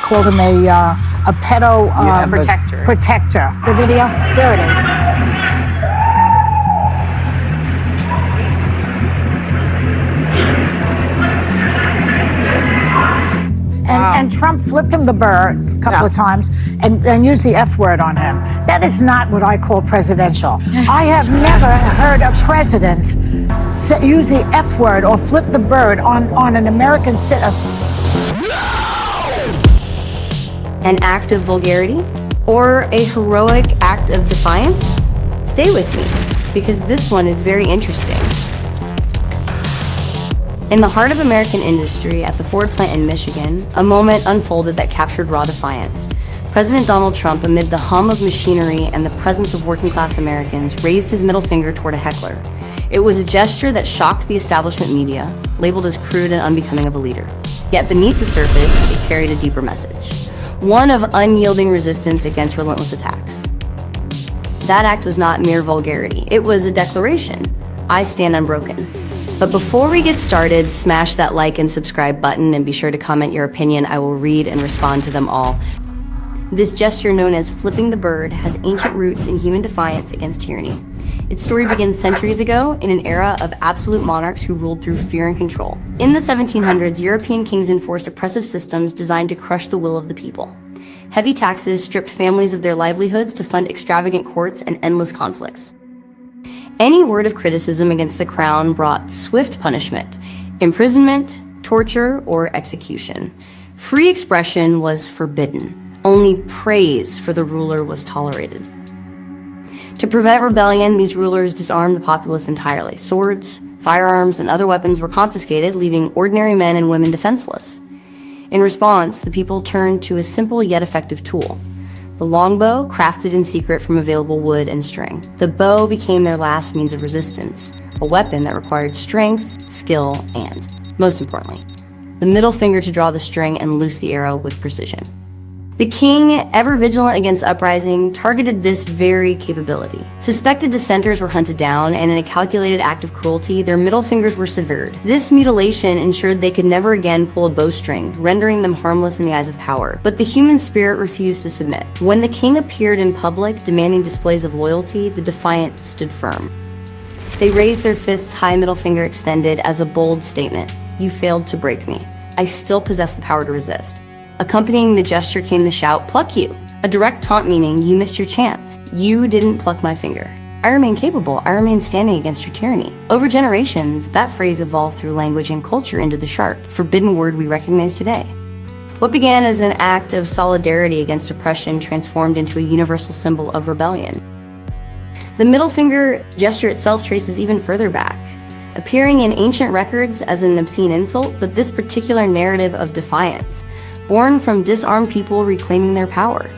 called him a pedo protector. Protector. The video? There it is. And Trump flipped him the bird a couple of times and used the F word on him. That is not what I call presidential. I have never heard a president use the F word or flip the bird on an American citizen. An act of vulgarity or a heroic act of defiance? Stay with me, because this one is very interesting. In the heart of American industry at the Ford plant in Michigan, a moment unfolded that captured raw defiance. President Donald Trump, amid the hum of machinery and the presence of working-class Americans, raised his middle finger toward a heckler. It was a gesture that shocked the establishment media, labeled as crude and unbecoming of a leader. Yet beneath the surface, it carried a deeper message. One of unyielding resistance against relentless attacks. That act was not mere vulgarity. It was a declaration. I stand unbroken. But before we get started, smash that like and subscribe button and be sure to comment your opinion. I will read and respond to them all. This gesture, known as flipping the bird, has ancient roots in human defiance against tyranny. Its story begins centuries ago in an era of absolute monarchs who ruled through fear and control. In the 1700s, European kings enforced oppressive systems designed to crush the will of the people. Heavy taxes stripped families of their livelihoods to fund extravagant courts and endless conflicts. Any word of criticism against the crown brought swift punishment, imprisonment, torture, or execution. Free expression was forbidden. Only praise for the ruler was tolerated. To prevent rebellion, these rulers disarmed the populace entirely. Swords, firearms, and other weapons were confiscated, leaving ordinary men and women defenseless. In response, the people turned to a simple yet effective tool. The longbow, crafted in secret from available wood and string. The bow became their last means of resistance, a weapon that required strength, skill, and, most importantly, the middle finger to draw the string and loose the arrow with precision. The king, ever vigilant against uprising, targeted this very capability. Suspected dissenters were hunted down, and in a calculated act of cruelty, their middle fingers were severed. This mutilation ensured they could never again pull a bowstring, rendering them harmless in the eyes of power. But the human spirit refused to submit. When the king appeared in public, demanding displays of loyalty, the defiant stood firm. They raised their fists high, middle finger extended, as a bold statement. You failed to break me. I still possess the power to resist. Accompanying the gesture came the shout, "Pluck you!" A direct taunt meaning, you missed your chance. You didn't pluck my finger. I remain capable. I remain standing against your tyranny. Over generations, that phrase evolved through language and culture into the sharp, forbidden word we recognize today. What began as an act of solidarity against oppression transformed into a universal symbol of rebellion. The middle finger gesture itself traces even further back, appearing in ancient records as an obscene insult, but this particular narrative of defiance, born from disarmed people reclaiming their power,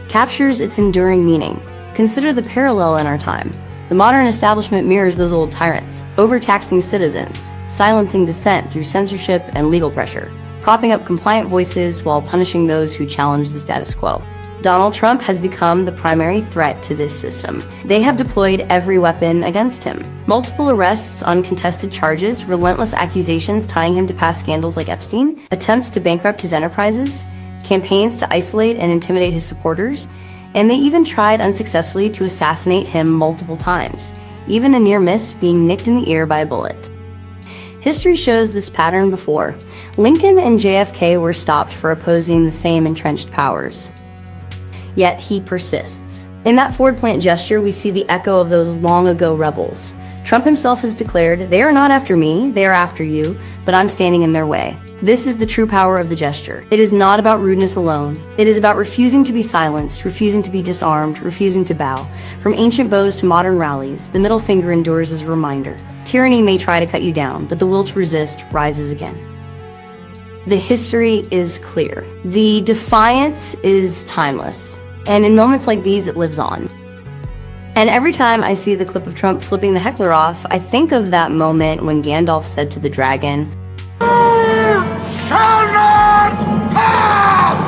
captures its enduring meaning. Consider the parallel in our time. The modern establishment mirrors those old tyrants, overtaxing citizens, silencing dissent through censorship and legal pressure, propping up compliant voices while punishing those who challenge the status quo. Donald Trump has become the primary threat to this system. They have deployed every weapon against him. Multiple arrests, uncontested charges, relentless accusations tying him to past scandals like Epstein, attempts to bankrupt his enterprises, campaigns to isolate and intimidate his supporters, and they even tried unsuccessfully to assassinate him multiple times, even a near miss being nicked in the ear by a bullet. History shows this pattern before. Lincoln and JFK were stopped for opposing the same entrenched powers. Yet he persists. In that Ford plant gesture, we see the echo of those long ago rebels. Trump himself has declared, "They are not after me, they are after you, but I'm standing in their way." This is the true power of the gesture. It is not about rudeness alone. It is about refusing to be silenced, refusing to be disarmed, refusing to bow. From ancient bows to modern rallies, the middle finger endures as a reminder. Tyranny may try to cut you down, but the will to resist rises again. The history is clear. The defiance is timeless. And in moments like these, it lives on. And every time I see the clip of Trump flipping the heckler off, I think of that moment when Gandalf said to the dragon, "You shall not pass!"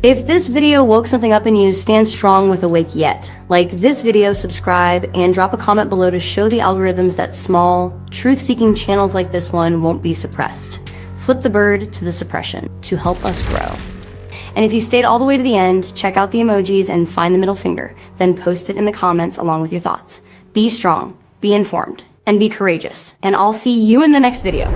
If this video woke something up in you, stand strong with AwakeYet. Like this video, subscribe, and drop a comment below to show the algorithms that small, truth-seeking channels like this one won't be suppressed. Flip the bird to the suppression to help us grow. And if you stayed all the way to the end, check out the emojis and find the middle finger, then post it in the comments along with your thoughts. Be strong, be informed, and be courageous. And I'll see you in the next video.